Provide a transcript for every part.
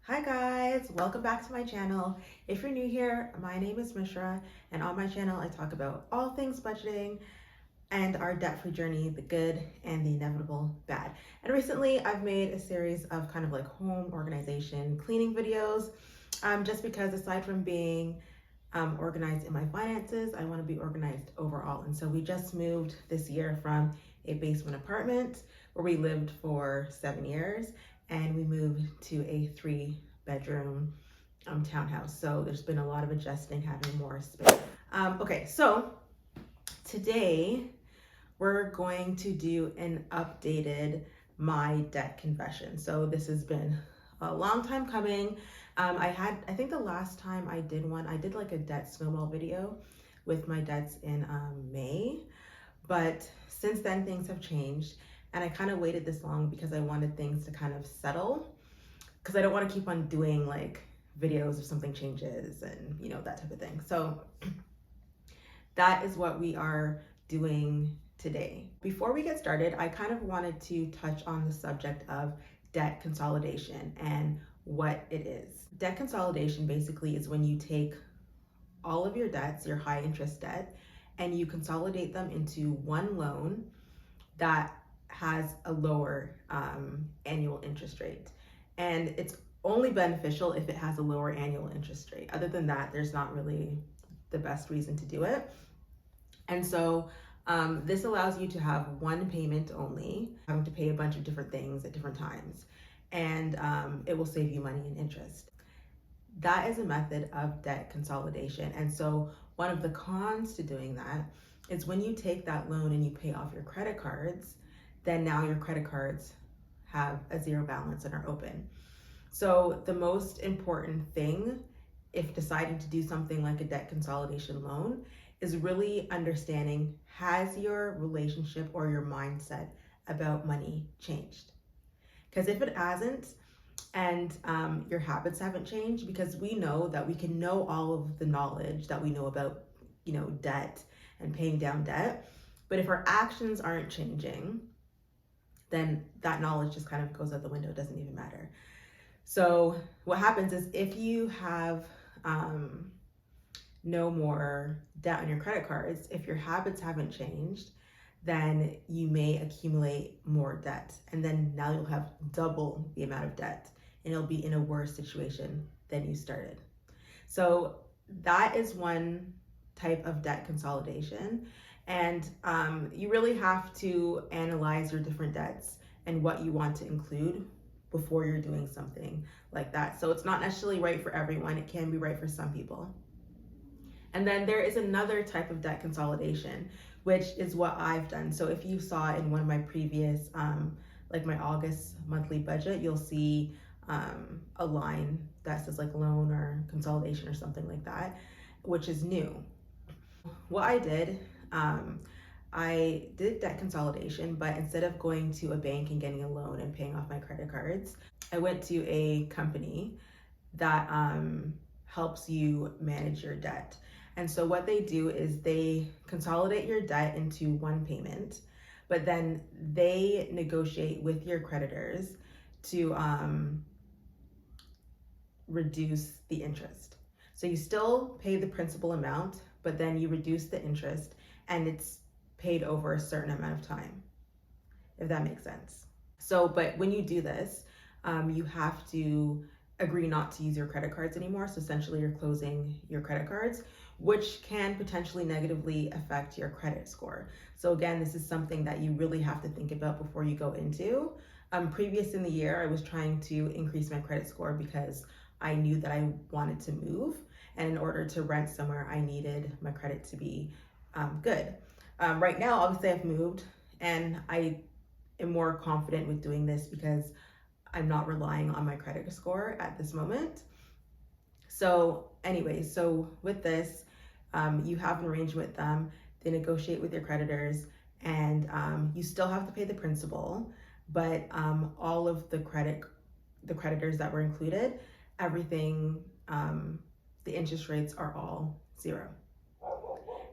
Hi guys, welcome back to my channel. If you're new here, my name is Mishra, and on my channel I talk about all things budgeting and our debt-free journey, the good and the inevitable bad. And recently I've made a series of kind of like home organization cleaning videos, just because aside from being organized in my finances, I want to be organized overall. And so we just moved this year from a basement apartment where we lived for 7 years, and we moved to a 3-bedroom townhouse. So there's been a lot of adjusting, having more space. Okay, so today we're going to do an updated my debt confession. So this has been a long time coming. I think the last time I did one, I did like a debt snowball video with my debts in May, but since then things have changed, and I kind of waited this long because I wanted things to kind of settle, because I don't want to keep on doing like videos if something changes and that type of thing. So that is what we are doing today. Before we get started, I kind of wanted to touch on the subject of debt consolidation and what it is. Debt consolidation basically is when you take all of your debts, your high interest debt, and you consolidate them into one loan that has a lower annual interest rate. And it's only beneficial if it has a lower annual interest rate. Other than that, there's not really the best reason to do it. And so this allows you to have one payment only, having to pay a bunch of different things at different times, and it will save you money and interest. That is a method of debt consolidation. And so one of the cons to doing that is when you take that loan and you pay off your credit cards, then now your credit cards have a zero balance and are open. So the most important thing, if deciding to do something like a debt consolidation loan, is really understanding, has your relationship or your mindset about money changed? Because if it hasn't, and your habits haven't changed, because we know that we can know all of the knowledge that we know about, debt and paying down debt, but if our actions aren't changing, then that knowledge just kind of goes out the window. It doesn't even matter. So what happens is, if you have no more debt on your credit cards, if your habits haven't changed, then you may accumulate more debt, and then now you'll have double the amount of debt, and you'll be in a worse situation than you started. So that is one type of debt consolidation. And you really have to analyze your different debts and what you want to include before you're doing something like that. So it's not necessarily right for everyone. It can be right for some people. And then there is another type of debt consolidation, which is what I've done. So if you saw in one of my previous, like my August monthly budget, you'll see a line that says like loan or consolidation or something like that, which is new. What I did debt consolidation, but instead of going to a bank and getting a loan and paying off my credit cards, I went to a company that helps you manage your debt. And so what they do is they consolidate your debt into one payment, but then they negotiate with your creditors to reduce the interest. So you still pay the principal amount, but then you reduce the interest, and it's paid over a certain amount of time, if that makes sense. So, but when you do this, you have to agree not to use your credit cards anymore. So essentially you're closing your credit cards, which can potentially negatively affect your credit score. So again, this is something that you really have to think about before you go into. Previous in the year, I was trying to increase my credit score because I knew that I wanted to move. And in order to rent somewhere, I needed my credit to be good. Right now, obviously I've moved, and I am more confident with doing this because I'm not relying on my credit score at this moment. So anyway, so with this, you have an arrangement with them, they negotiate with your creditors, and you still have to pay the principal, but all of the creditors that were included, everything, the interest rates are all zero.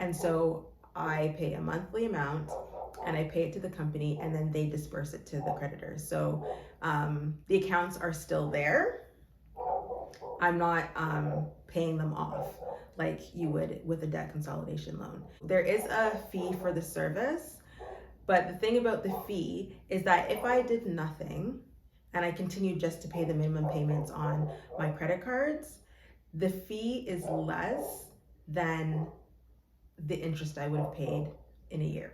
And so I pay a monthly amount, and I pay it to the company, and then they disperse it to the creditors. So the accounts are still there, I'm not paying them off like you would with a debt consolidation loan. There is a fee for the service, but the thing about the fee is that if I did nothing and I continued just to pay the minimum payments on my credit cards, the fee is less than the interest I would have paid in a year.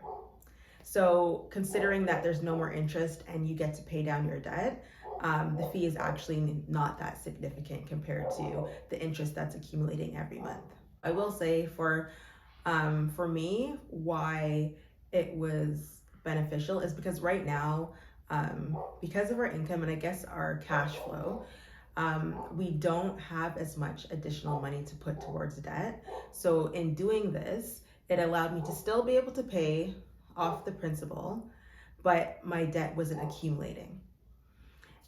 So considering that there's no more interest and you get to pay down your debt, the fee is actually not that significant compared to the interest that's accumulating every month. I will say for me, why it was beneficial is because right now, because of our income and I guess our cash flow, we don't have as much additional money to put towards debt. So in doing this, it allowed me to still be able to pay off the principal, but my debt wasn't accumulating.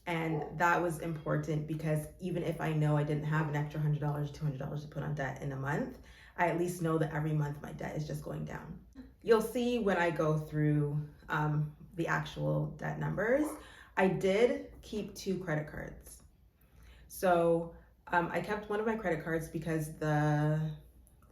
And that was important because even if I know I didn't have an extra $100, $200 to put on debt in a month, I at least know that every month my debt is just going down. You'll see when I go through the actual debt numbers, I did keep 2 credit cards. So I kept one of my credit cards because the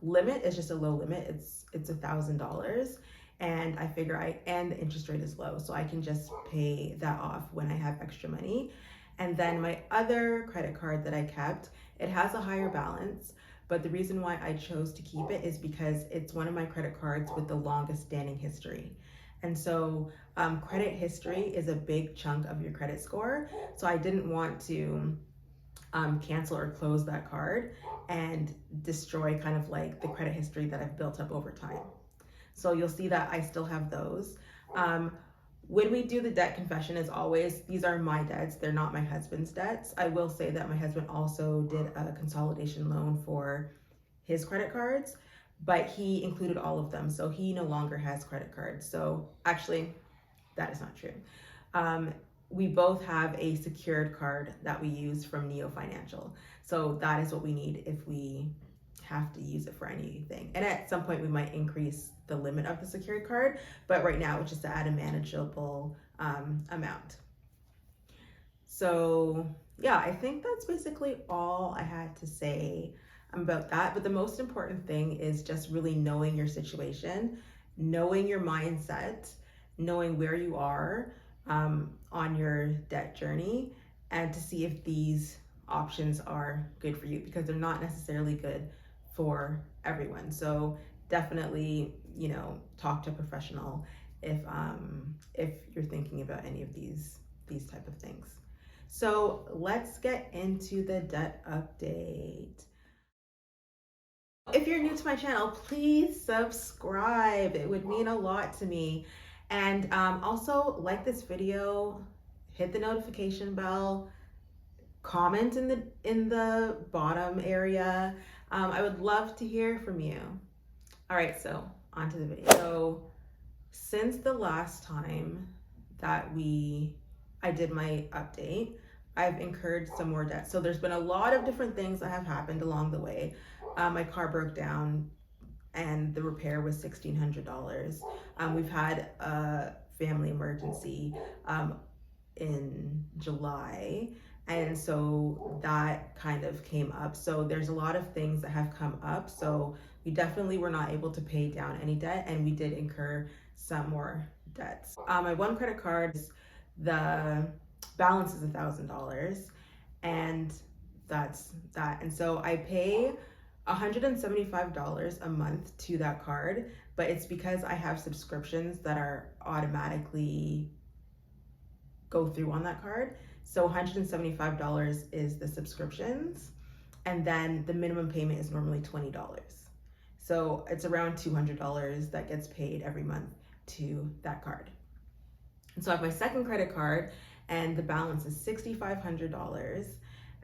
limit is just a low limit. It's $1,000, and I figure and the interest rate is low, so I can just pay that off when I have extra money. And then my other credit card that I kept, it has a higher balance, but the reason why I chose to keep it is because it's one of my credit cards with the longest standing history. And so credit history is a big chunk of your credit score. So I didn't want to cancel or close that card and destroy kind of like the credit history that I've built up over time. So you'll see that I still have those. When we do the debt confession, as always, these are my debts. They're not my husband's debts. I will say that my husband also did a consolidation loan for his credit cards, but he included all of them. So he no longer has credit cards. So actually, that is not true. We both have a secured card that we use from Neo Financial. So that is what we need if we have to use it for anything. And at some point we might increase the limit of the secured card, but right now it's just at a manageable amount. So yeah, I think that's basically all I had to say about that. But the most important thing is just really knowing your situation, knowing your mindset, knowing where you are on your debt journey, and to see if these options are good for you, because they're not necessarily good for everyone. So definitely, talk to a professional if you're thinking about any of these type of things. So let's get into the debt update. If you're new to my channel, please subscribe. It would mean a lot to me. And also like this video, hit the notification bell, comment in the bottom area. I would love to hear from you. All right, so on to the video. So since the last time that I did my update, I've incurred some more debt. So there's been a lot of different things that have happened along the way. My car broke down and the repair was $1,600. We've had a family emergency in July, and so that kind of came up. So there's a lot of things that have come up. So we definitely were not able to pay down any debt, and we did incur some more debts. My one credit card, the balance is $1,000, and that's that. And so I pay $175 a month to that card, but it's because I have subscriptions that are automatically go through on that card. So $175 is the subscriptions, and then the minimum payment is normally $20. So it's around $200 that gets paid every month to that card. And so I have my second credit card, and the balance is $6,500.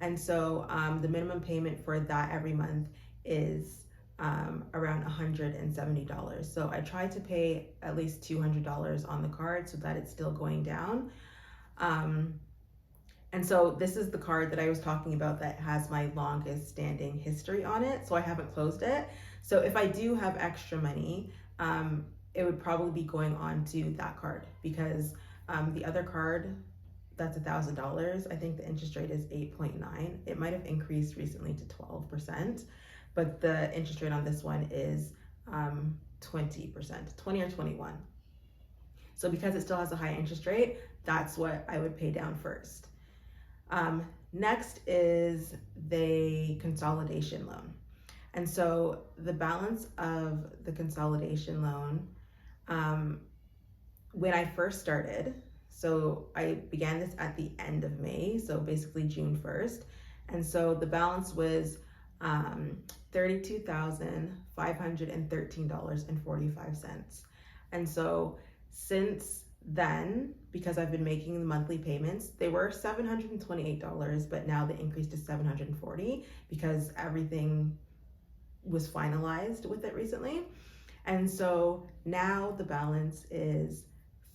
And so the minimum payment for that every month is around $170. So I try to pay at least $200 on the card so that it's still going down. And so this is the card that I was talking about that has my longest standing history on it. So I haven't closed it. So if I do have extra money, it would probably be going on to that card, because the other card that's $1,000. I think the interest rate is 8.9. It might have increased recently to 12%, but the interest rate on this one is 20%, 20 or 21. So because it still has a high interest rate, that's what I would pay down first. Next is the consolidation loan. And so the balance of the consolidation loan, when I first started, so I began this at the end of May, so basically June 1st. And so the balance was $32,513.45. And so since then, because I've been making the monthly payments, they were $728, but now they increased to $740 because everything was finalized with it recently. And so now the balance is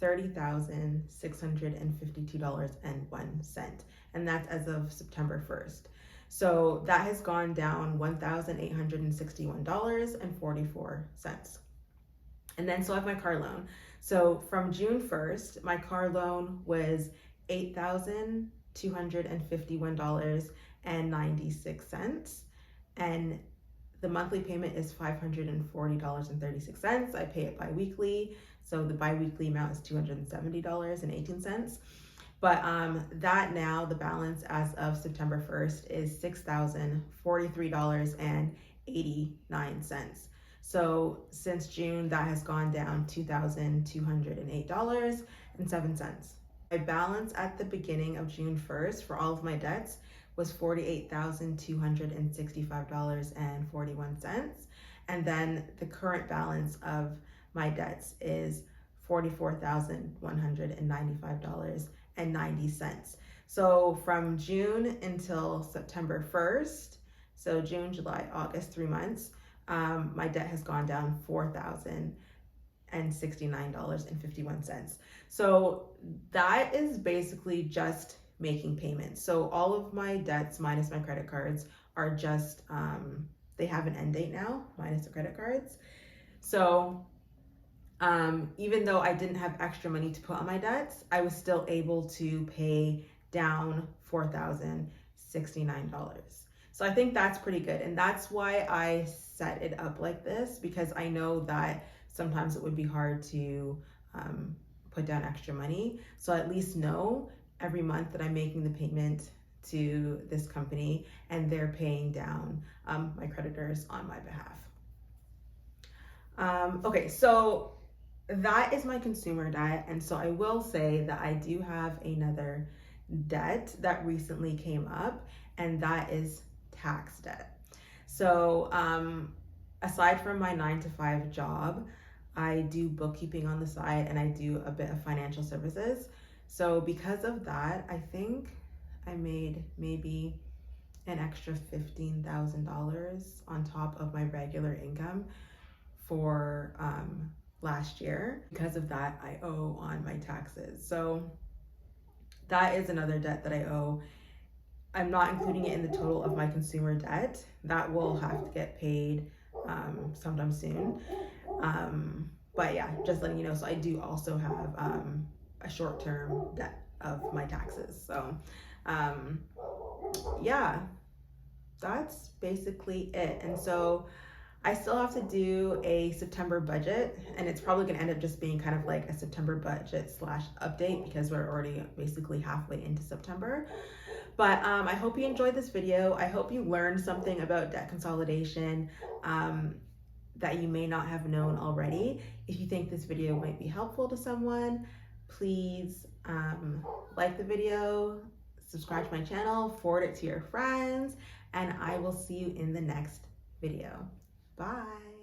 $30,652.01, and that's as of September 1st. So that has gone down $1,861.44. And then so I have my car loan. So from June 1st, my car loan was $8,251.96, and the monthly payment is $540.36. I pay it bi-weekly, so the bi-weekly amount is $270.18. But that now, the balance as of September 1st is $6,043.89. So since June, that has gone down $2,208.07. My balance at the beginning of June 1st for all of my debts was $48,265.41. And then the current balance of my debts is $44,195.90. So from June until September 1st, so June, July, August, 3 months, my debt has gone down $4,069.51. So that is basically just making payments. So all of my debts minus my credit cards are just, they have an end date now, minus the credit cards. So even though I didn't have extra money to put on my debts, I was still able to pay down $4,069. So I think that's pretty good. And that's why I set it up like this, because I know that sometimes it would be hard to put down extra money. So I at least know every month that I'm making the payment to this company and they're paying down my creditors on my behalf. Okay, so that is my consumer debt. And so I will say that I do have another debt that recently came up, and that is tax debt. So aside from my 9-to-5 job, I do bookkeeping on the side and I do a bit of financial services. So because of that, I think I made maybe an extra $15,000 on top of my regular income for last year. Because of that, I owe on my taxes. So that is another debt that I owe. I'm not including it in the total of my consumer debt. That will have to get paid sometime soon. But yeah, just letting you know. So I do also have a short-term debt of my taxes. So yeah, that's basically it. And so I still have to do a September budget, and it's probably gonna end up just being kind of like a September budget / update because we're already basically halfway into September. But I hope you enjoyed this video. I hope you learned something about debt consolidation that you may not have known already. If you think this video might be helpful to someone, please like the video, subscribe to my channel, forward it to your friends, and I will see you in the next video. Bye.